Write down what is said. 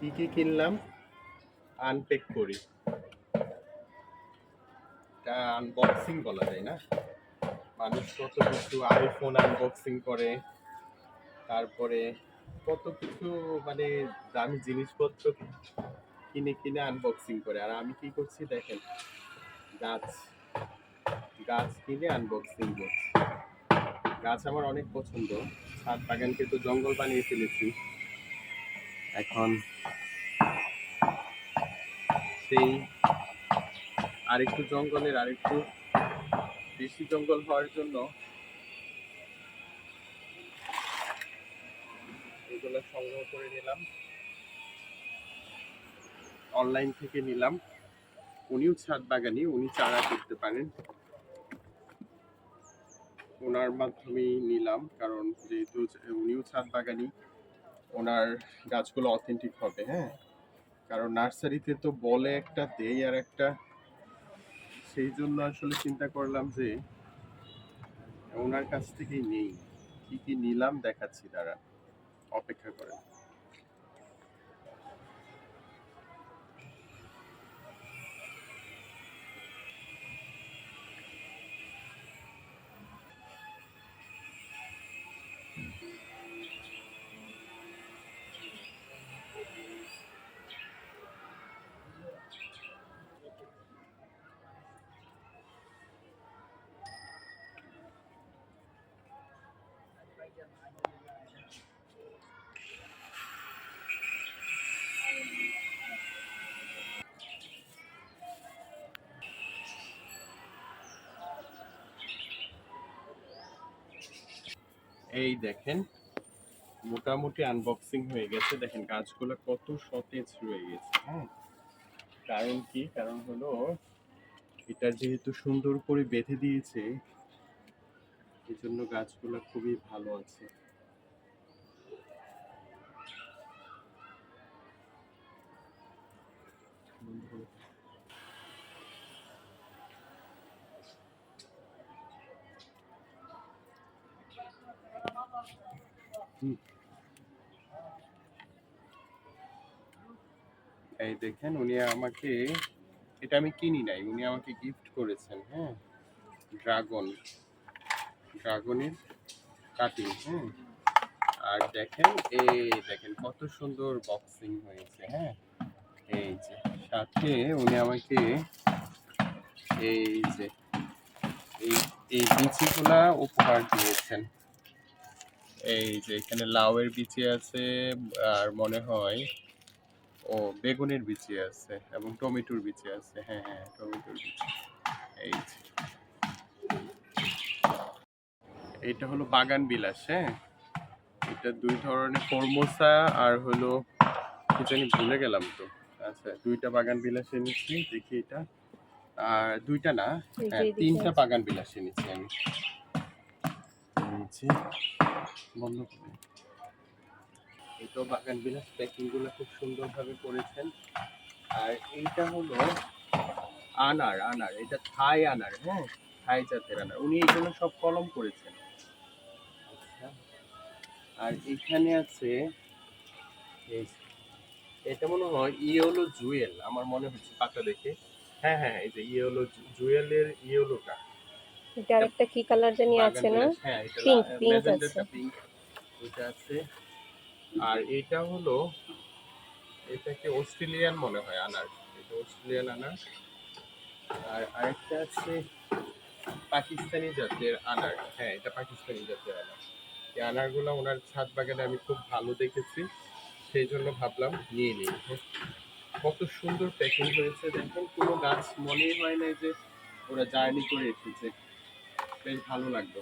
কি কি কিনলাম আনপ্যাক করি। এটা আনবক্সিং বলা যায় না? মানুষ কত কিছু আইফোন আনবক্সিং করে, তারপরে কত কিছু মানে দামি জিনিসপত্র কিনে কিনে আনবক্সিং করে। আর আমি কি করছি দেখেন, গাছ গাছ কিনে আনবক্সিং করছি। গাছ আমার অনেক পছন্দ। ছাদ বাগানকে তো জঙ্গল বানিয়ে ফেলেছি। এখন সেই আরেকটু জঙ্গলের আরেকটু বেশি জঙ্গল হওয়ার জন্য এগুলো সংগ্রহ করে নিলাম, অনলাইন থেকে নিলাম। উনিও ছাদ বাগানি, উনি চারা করতে পারেন, ওনার মাধ্যমেই নিলাম। কারণ যেহেতু উনিও ছাদ বাগানি, ওনার গাছগুলো অথেন্টিক হবে। হ্যাঁ, কারণ নার্সারিতে তো বলে একটা দেই আর একটা, সেই জন্য আসলে চিন্তা করলাম যে ওনার কাছ থেকেই নেই। কি কি নিলাম দেখাচ্ছি, দাঁড়া, অপেক্ষা করেন। এই দেখেন, মোটামুটি আনবক্সিং হয়ে গেছে। দেখেন গাছগুলো কত সতেজ রয়ে গেছে। হ্যাঁ, কারণ কি, কারণ হলো এটা যেহেতু সুন্দর করে বেঁধে দিয়েছে, এই জন্য গাছগুলো খুবই ভালো আছে। এই দেখেন, উনি আমাকে, এটা আমি কিনি নাই, উনি আমাকে গিফট করেছেন। হ্যাঁ, ড্রাগনের কাটিং। হ্যাঁ, আর দেখেন, এই দেখেন কত সুন্দর বক্সিং হয়েছে। হ্যাঁ, এই যে সাথে উনি আমাকে এই যে এই এই বিচিগুলা উপহার দিয়েছেন। এই যে এখানে লাউয়ের বিচি আছে, আর মনে হয় ও বেগুনের বিচি আছে, এবং টমেটোর বিচি আছে। হ্যাঁ হ্যাঁ, টমেটোর বিচি। এই যে এইটা হলো বাগান বিলাস। হ্যাঁ, এটা দুই ধরনের, ফরমোসা আর হলো কি জানি ভুলে গেলাম তো। আচ্ছা, দুইটা বাগান বিলাস এনেছি, দেখি এটা। আর দুইটা না, হ্যাঁ তিনটা বাগান বিলাস এনেছি আমি। নিচে বন্ধ করে, এটাও বাগান বিলাস, প্যাকিং গুলো খুব সুন্দর ভাবে করেছেন। আর এইটা হলো আনার, এটা থাই আনার। হ্যাঁ, থাই জাতের আনার, উনি এগুলো সব কলম করেছেন। আচ্ছা, আর এখানে আছে এই, এটা মনে হয় ইয়েলো জুয়েল, আমার মনে হচ্ছে পাতা দেখে। হ্যাঁ হ্যাঁ, এই যে ইয়েলো জুয়েলের ইয়েলোটা, এটা আরেকটা কি কালার জানি আছে না? হ্যাঁ, এটা পিঙ্ক আছে। পিঙ্ক, এটা আছে। আর এটা হলো, এটাকে অস্ট্রেলিয়ান মনে হয় আনার, এটা অস্ট্রেলিয়ান আনার। আর আরেকটা আছে পাকিস্তানি জাতের আনার। হ্যাঁ, এটা পাকিস্তানি জাতের আনার। এই আনারগুলো ওনার ছাদ বাগানে আমি খুব ভালো দেখেছি, সেই জন্য ভাবলাম নিয়ে নিই। কত সুন্দর প্যাকিং হয়েছে দেখেন, কোনো গাছ মনেই হয় না যে ওরা জার্নি করে এসেছে। বেশ ভালো লাগলো।